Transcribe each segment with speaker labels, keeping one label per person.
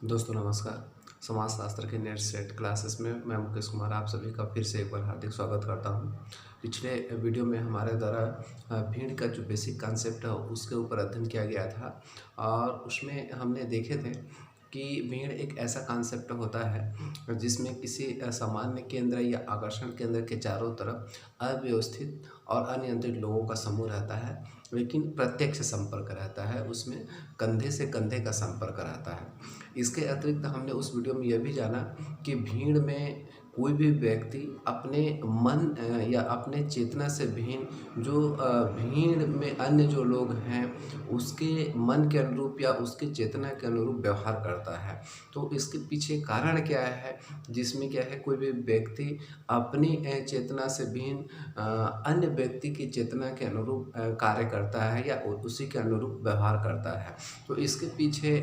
Speaker 1: दोस्तों नमस्कार। समाजशास्त्र के नेट सेट क्लासेस में मैं मुकेश कुमार आप सभी का फिर से एक बार हार्दिक स्वागत करता हूं। पिछले वीडियो में हमारे द्वारा भीड़ का जो बेसिक कॉन्सेप्ट है उसके ऊपर अध्ययन किया गया था और उसमें हमने देखे थे कि भीड़ एक ऐसा कॉन्सेप्ट होता है जिसमें किसी सामान्य केंद्र या आकर्षण केंद्र के चारों तरफ अव्यवस्थित और अनियंत्रित लोगों का समूह रहता है, लेकिन प्रत्यक्ष संपर्क रहता है, उसमें कंधे से कंधे का संपर्क रहता है। इसके अतिरिक्त हमने उस वीडियो में यह भी जाना कि भीड़ में कोई भी व्यक्ति अपने मन या अपने चेतना से भिन्न जो भीड़ में अन्य जो लोग हैं उसके मन के अनुरूप या उसकी चेतना के अनुरूप व्यवहार करता है। तो इसके पीछे कारण क्या है, जिसमें क्या है कोई भी व्यक्ति अपनी चेतना से भिन्न अन्य व्यक्ति की चेतना के अनुरूप कार्य करता है या उसी के अनुरूप व्यवहार करता है। तो इसके पीछे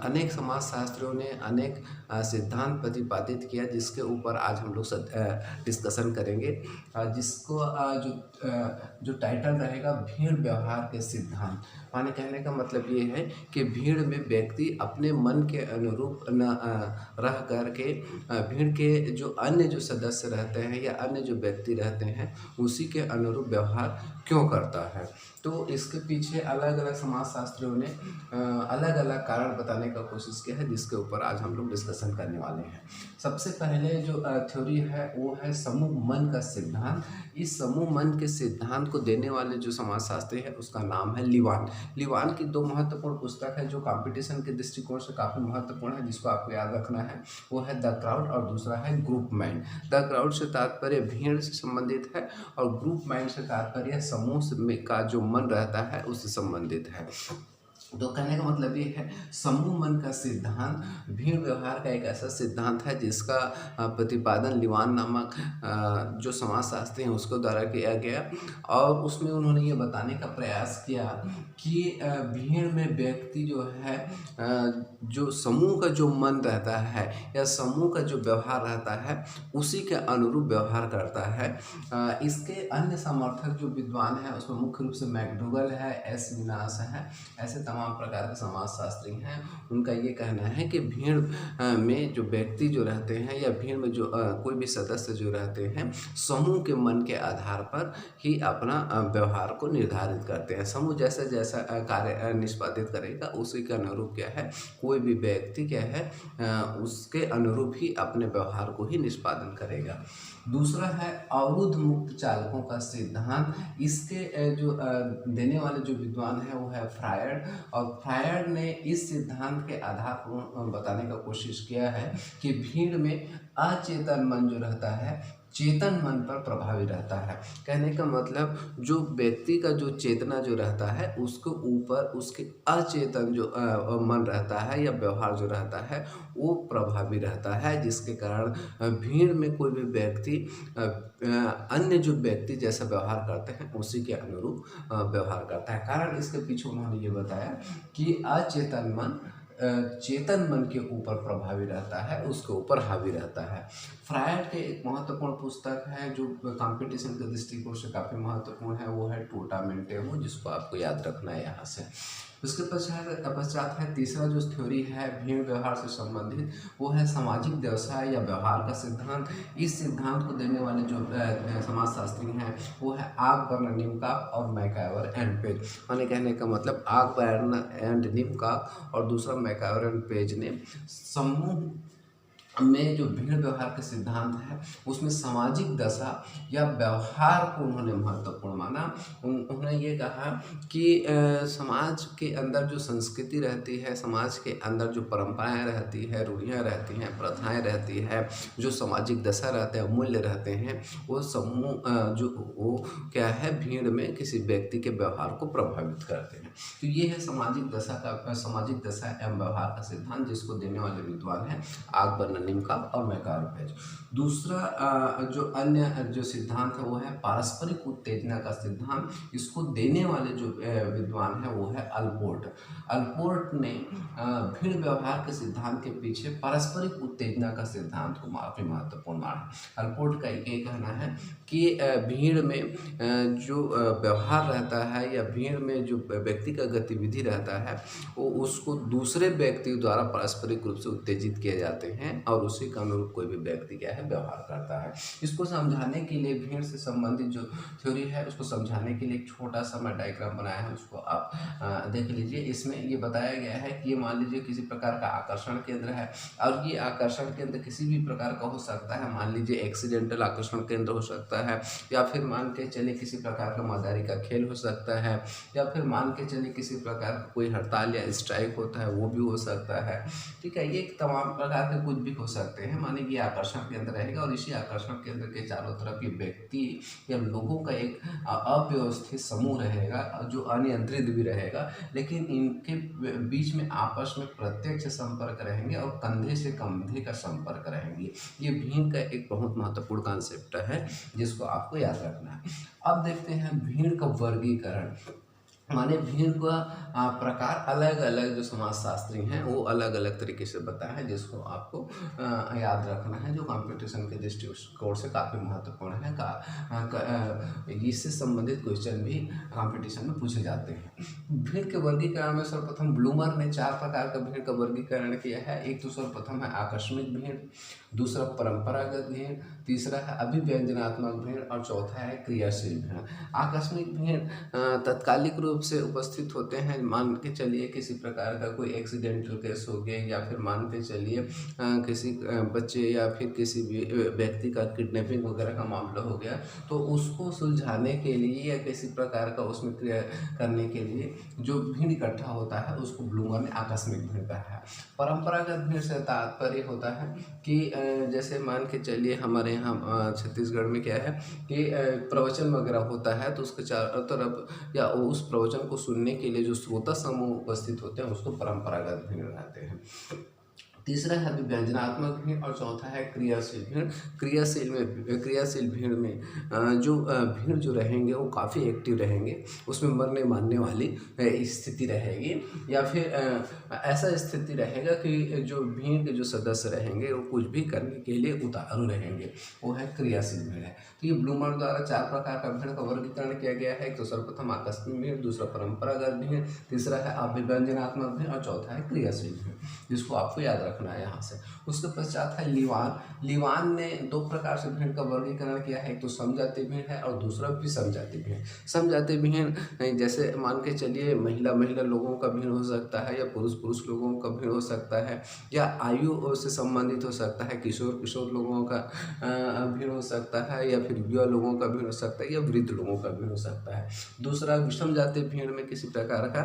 Speaker 1: अनेक समाजशास्त्रियों ने अनेक सिद्धांत प्रतिपादित किया, जिसके ऊपर आज हम लोग डिस्कशन करेंगे। जिसको जो टाइटल रहेगा भीड़ व्यवहार के सिद्धांत। माने कहने का मतलब ये है कि भीड़ में व्यक्ति अपने मन के अनुरूप न रह कर के भीड़ के जो अन्य जो सदस्य रहते हैं या अन्य जो व्यक्ति रहते हैं उसी के अनुरूप व्यवहार क्यों करता है। तो इसके पीछे अलग अलग समाजशास्त्रियों ने अलग अलग कारण बताने का कोशिश किया है, जिसके ऊपर आज हम लोग डिस्कशन करने वाले हैं। सबसे पहले जो थ्योरी है वो है समूह मन का सिद्धांत। इस समूह मन के सिद्धांत को देने वाले जो समाजशास्त्री है उसका नाम है लिवान। लिवान की दो महत्वपूर्ण पुस्तक है जो कंपटीशन के दृष्टिकोण से काफ़ी महत्वपूर्ण है, जिसको आपको याद रखना है। वो है द क्राउड और दूसरा है ग्रुप माइंड। द क्राउड से तात्पर्य भीड़ से संबंधित है और ग्रुप माइंड से तात्पर्य समूह का जो मन रहता है उससे संबंधित है। तो कहने का मतलब ये है समूह मन का सिद्धांत भीड़ व्यवहार का एक ऐसा सिद्धांत है जिसका प्रतिपादन लिवान नामक जो समाजशास्त्री हैं उसको द्वारा किया गया। और उसमें उन्होंने ये बताने का प्रयास किया कि भीड़ में व्यक्ति जो है जो समूह का जो मन रहता है या समूह का जो व्यवहार रहता है उसी के अनुरूप व्यवहार करता है। इसके अन्य समर्थक जो विद्वान हैं उसमें मुख्य रूप से मैकडूगल है, एस विनाश है, ऐसे तमाम प्रकार के समाजशास्त्री हैं। उनका ये कहना है कि भीड़ में जो व्यक्ति जो रहते हैं या भीड़ में जो कोई भी सदस्य जो रहते हैं समूह के मन के आधार पर ही अपना व्यवहार को निर्धारित करते हैं। समूह जैसा जैसा कार्य निष्पादित करेगा उसी के अनुरूप क्या है कोई भी व्यक्ति क्या है उसके अनुरूप ही अपने व्यवहार को ही निष्पादन करेगा। दूसरा है अवरुद्ध मुक्त चालकों का सिद्धांत। इसके जो देने वाले जो विद्वान है वो है फ्रायड। और फ्रायड ने इस सिद्धांत के आधार पर बताने का कोशिश किया है कि भीड़ में अचेतन मन जो रहता है चेतन मन पर प्रभावी रहता है। कहने का मतलब जो व्यक्ति का जो चेतना जो रहता है उसके ऊपर उसके अचेतन जो मन रहता है या व्यवहार जो रहता है वो प्रभावी रहता है, जिसके कारण भीड़ में कोई भी व्यक्ति अन्य जो व्यक्ति जैसा व्यवहार करते हैं उसी के अनुरूप व्यवहार करता है। कारण इसके पीछे उन्होंने ये बताया कि अचेतन मन चेतन मन के ऊपर प्रभावी रहता है, उसके ऊपर हावी रहता है। फ्रायड के एक महत्वपूर्ण पुस्तक है जो कंपटीशन के दृष्टिकोण से काफ़ी महत्वपूर्ण है, वो है टोटा मेंटेमो, जिसको आपको याद रखना है यहाँ से। उसके पश्चात है तीसरा जो थ्योरी है भीड़ व्यवहार से संबंधित, वो है सामाजिक व्यवसाय या व्यवहार का सिद्धांत। इस सिद्धांत को देने वाले जो समाजशास्त्री हैं वो है आकबर्न, निमकाक और मैकावर एंड पेज। माने कहने का मतलब आकबर्न एंड निमकाक और दूसरा मैकावर एंड पेज ने समूह में जो भीड़ व्यवहार का सिद्धांत है उसमें सामाजिक दशा या व्यवहार को उन्होंने महत्वपूर्ण माना। उन्होंने ये कहा कि समाज के अंदर जो संस्कृति रहती है, समाज के अंदर जो परंपराएं रहती है, रूढ़ियाँ रहती हैं, प्रथाएं रहती है, जो सामाजिक दशा रहते हैं, मूल्य रहते हैं, वो समूह जो वो क्या है भीड़ में किसी व्यक्ति के व्यवहार को प्रभावित करते हैं। तो ये है सामाजिक दशा एवं व्यवहार का सिद्धांत, जिसको देने वाले विद्वान हैं आकबर्न, तालीम का और मैकार पेज। दूसरा जो अन्य जो सिद्धांत है वो है पारस्परिक उत्तेजना का सिद्धांत। इसको देने वाले जो विद्वान है वो है अल्पोर्ट। अल्पोर्ट ने भीड़ व्यवहार के सिद्धांत के पीछे पारस्परिक उत्तेजना का सिद्धांत को काफी महत्वपूर्ण माना। अल्पोर्ट का ये कहना है कि भीड़ में जो व्यवहार रहता है या भीड़ में जो व्यक्ति का गतिविधि रहता है वो उसको दूसरे व्यक्ति द्वारा पारस्परिक रूप से उत्तेजित किए जाते हैं और उसी के अनुरूप कोई भी व्यक्ति क्या है व्यवहार करता है। इसको समझाने के लिए भीड़ से संबंधित जो थ्योरी है उसको समझाने के लिए एक छोटा सा मैं डायग्राम बनाया है, उसको आप देख लीजिए। इसमें ये बताया गया है कि ये मान लीजिए किसी प्रकार का आकर्षण केंद्र है और ये आकर्षण केंद्र किसी भी प्रकार का हो सकता है। मान लीजिए एक्सीडेंटल आकर्षण केंद्र हो सकता है, या फिर मान के चलिए किसी प्रकार का मदारी का खेल हो सकता है, या फिर मान के चलिए किसी प्रकार का कोई हड़ताल या स्ट्राइक होता है वो भी हो सकता है। ठीक है, ये तमाम प्रकार के कुछ भी हो सकते हैं। माने कि आकर्षण केंद्र रहेगा और इसी आकर्षण केंद्र के चारों तरफ ये व्यक्ति या लोगों का एक अव्यवस्थित समूह रहेगा जो अनियंत्रित भी रहेगा, लेकिन इनके बीच में आपस में प्रत्यक्ष संपर्क रहेंगे और कंधे से कंधे का संपर्क रहेंगे। ये भीड़ का एक बहुत महत्वपूर्ण कॉन्सेप्ट है जिसको आपको याद रखना है। अब देखते हैं भीड़ का वर्गीकरण। माने भीड़ का प्रकार अलग अलग जो समाजशास्त्री हैं वो अलग अलग तरीके से बताया है, जिसको आपको याद रखना है, जो कंपटीशन के दृष्टिकोण से काफ़ी महत्वपूर्ण है। इससे संबंधित क्वेश्चन भी कंपटीशन में पूछे जाते हैं। भीड़ के वर्गीकरण में सर्वप्रथम ब्लूमर ने 4 प्रकार का भीड़ का वर्गीकरण किया है। एक तो सर्वप्रथम है आकस्मिक भीड़, दूसरा परंपरागत भीड़, तीसरा है अभिव्यंजनात्मक भीड़ और चौथा है क्रियाशील भीड़। आकस्मिक भीड़ तत्कालिक रूप से उपस्थित होते हैं। मान के चलिए किसी प्रकार का कोई एक्सीडेंटल केस हो गया, या फिर मान के चलिए किसी बच्चे या फिर किसी व्यक्ति का किडनैपिंग वगैरह का मामला हो गया, तो उसको सुलझाने के लिए या किसी प्रकार का उसमें क्रिया करने के लिए जो भीड़ इकट्ठा होता है उसको ब्लूमर ने आकस्मिक भीड़ कहा है। परंपरागत भीड़ से तात्पर्य होता है कि जैसे मान के चलिए हमारे यहाँ छत्तीसगढ़ में क्या है कि प्रवचन वगैरह होता है तो उसके चारों तरफ या उस प्रवचन को सुनने के लिए जो श्रोता समूह उपस्थित होते हैं उसको परंपरागत भीड़ कहते हैं। तीसरा है व्यंजनात्मक भीड़ और चौथा है क्रियाशील भीड़। क्रियाशील भीड़ में जो भीड़ जो रहेंगे वो काफ़ी एक्टिव रहेंगे, उसमें मरने मारने वाली स्थिति रहेगी, या फिर ऐसा स्थिति रहेगा कि जो भीड़ के जो सदस्य रहेंगे वो कुछ भी करने के लिए उतारू रहेंगे, वो है क्रियाशील भीड़ है। तो ये ब्लूमर द्वारा 4 प्रकार का भीड़ का वर्गीकरण किया गया है। एक तो सर्वप्रथम आकस्मिक भीड़, दूसरा परंपरागत भीड़, तीसरा है अभिव्यंजनात्मक भीड़ और चौथा है क्रियाशील भीड़, जिसको आपको याद रखना है यहाँ से। उसके पश्चात है लीवान। लीवान ने 2 प्रकार से भीड़ का वर्गीकरण किया है, एक तो समजाति भीड़ है और दूसरा विषमजाति भीड़। समजाति भीड़ जैसे मान के चलिए महिला लोगों का भीड़ हो सकता है, या पुरुष लोगों का भीड़ हो सकता है, या आयु से संबंधित हो सकता है, किशोर लोगों का भीड़ हो सकता है, या फिर युवा लोगों का भीड़ हो सकता है, या वृद्ध लोगों का भीड़ हो सकता है। दूसरा विषमजाति भीड़ में किसी प्रकार का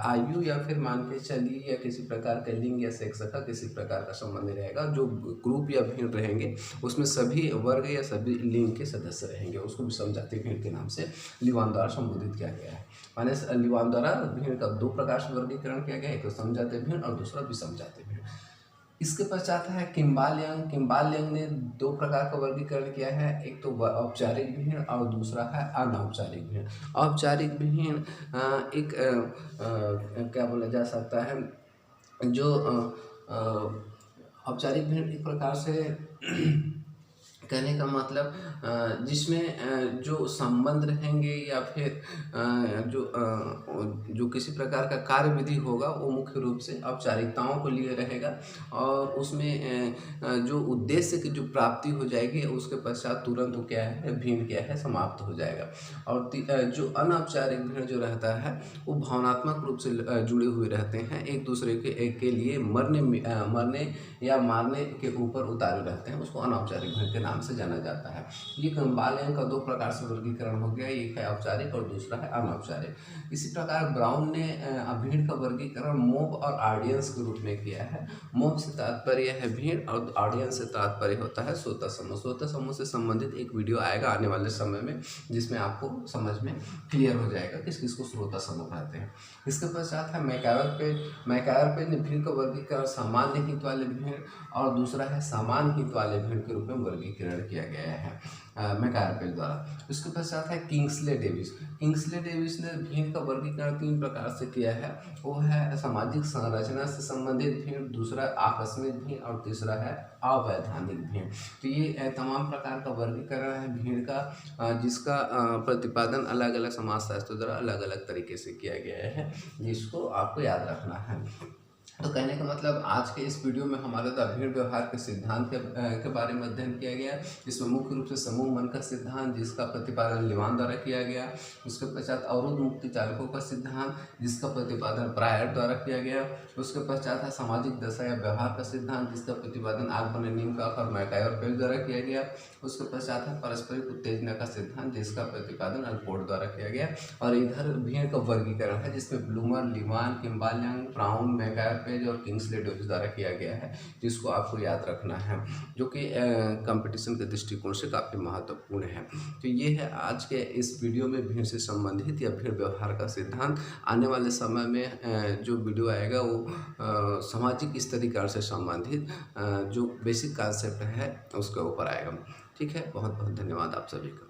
Speaker 1: आयु या फिर मान के चलिए या किसी प्रकार का लिंग या सेक्स का किसी प्रकार का संबंध रहेगा। जो ग्रुप या भीड़ रहेंगे उसमें सभी वर्ग या सभी लिंग के सदस्य रहेंगे, उसको विषमजाति भीड़ के नाम से लीवान द्वारा संबोधित किया गया है। माने लीवान द्वारा भीड़ का 2 प्रकार से वर्गीकरण किया गया है, एक तो समजाति भीड़ और दूसरा विषमजाति भीड़। इसके पश्चात है किम्बाल यंग ने 2 प्रकार का वर्गीकरण किया है, एक तो औपचारिक भीड़ और दूसरा है अनौपचारिक भीड़। औपचारिक भीड़ एक क्या बोला जा सकता है, जो औपचारिक भीड़ एक प्रकार से कहने का मतलब जिसमें जो संबंध रहेंगे या फिर जो किसी प्रकार का कार्य विधि होगा वो मुख्य रूप से औपचारिकताओं को लिए रहेगा, और उसमें जो उद्देश्य की जो प्राप्ति हो जाएगी उसके पश्चात तुरंत वो क्या है भीड़ क्या है समाप्त हो जाएगा। और जो अनौपचारिक भीड़ जो रहता है वो भावनात्मक रूप से जुड़े हुए रहते हैं, एक दूसरे के लिए मरने या मारने के ऊपर उतारे रहते हैं, उसको अनौपचारिक भीड़ के नाम नाम से जाना जाता है। ये किम्बालियन का 2 प्रकार से वर्गीकरण हो गया, एक है औपचारिक और दूसरा है अनौपचारिक। इसी प्रकार ब्राउन ने भीड़ का वर्गीकरण मॉब और ऑडियंस के रूप में किया है। मॉब से तात्पर्य है भीड़ और ऑडियंस से तात्पर्य होता है श्रोता समूह। श्रोता समूह से संबंधित एक वीडियो आएगा आने वाले समय में, जिसमें आपको समझ में क्लियर हो जाएगा किस किस को श्रोता समूह कहते हैं। इसके पश्चात है मैकायर ने भीड़ का वर्गीकरण सामान्य हित वाले भीड़ और दूसरा है समान हित वाले भीड़ के रूप में वर्गीकरण किया गया है मैकायर द्वारा। उसके पश्चात है किंग्सले डेविस ने भीड़ का वर्गीकरण 3 प्रकार से किया है। वो है सामाजिक संरचना से संबंधित भीड़, दूसरा आकस्मिक भीड़ और तीसरा है अवैधानिक भीड़। तो ये तमाम प्रकार का वर्गीकरण है भीड़ का, जिसका प्रतिपादन अलग अलग समाजशास्त्र द्वारा अलग अलग तरीके से किया गया है, जिसको आपको याद रखना है। तो कहने का मतलब आज के इस वीडियो में हमारे द्वारा भीड़ व्यवहार के सिद्धांत के बारे में अध्ययन किया गया। इसमें मुख्य रूप से समूह मन का सिद्धांत, जिसका प्रतिपादन लिवान द्वारा किया गया। उसके पश्चात अवरोध मुक्ति चालकों का सिद्धांत, जिसका प्रतिपादन प्रायर द्वारा किया गया। उसके पश्चात है सामाजिक दशा या व्यवहार का सिद्धांत, जिसका प्रतिपादन आगमन नियमक और मैकायर द्वारा किया गया। उसके पश्चात है पारस्परिक उत्तेजना का सिद्धांत, जिसका प्रतिपादन अल्पोर्ट द्वारा किया गया। और इधर भीड़ का वर्गीकरण है, जिसमें ब्लूमर, लिवान, किम्बालियन, ब्राउन, मैकायर और किंग्सले डेविस द्वारा किया गया है, जिसको आपको याद रखना है, जो कि कंपटीशन के दृष्टिकोण से काफ़ी महत्वपूर्ण है। तो ये है आज के इस वीडियो में भीड़ से संबंधित या भीड़ व्यवहार का सिद्धांत। आने वाले समय में जो वीडियो आएगा वो सामाजिक स्तरीकरण से संबंधित जो बेसिक कॉन्सेप्ट है उसके ऊपर आएगा। ठीक है, बहुत बहुत धन्यवाद आप सभी का।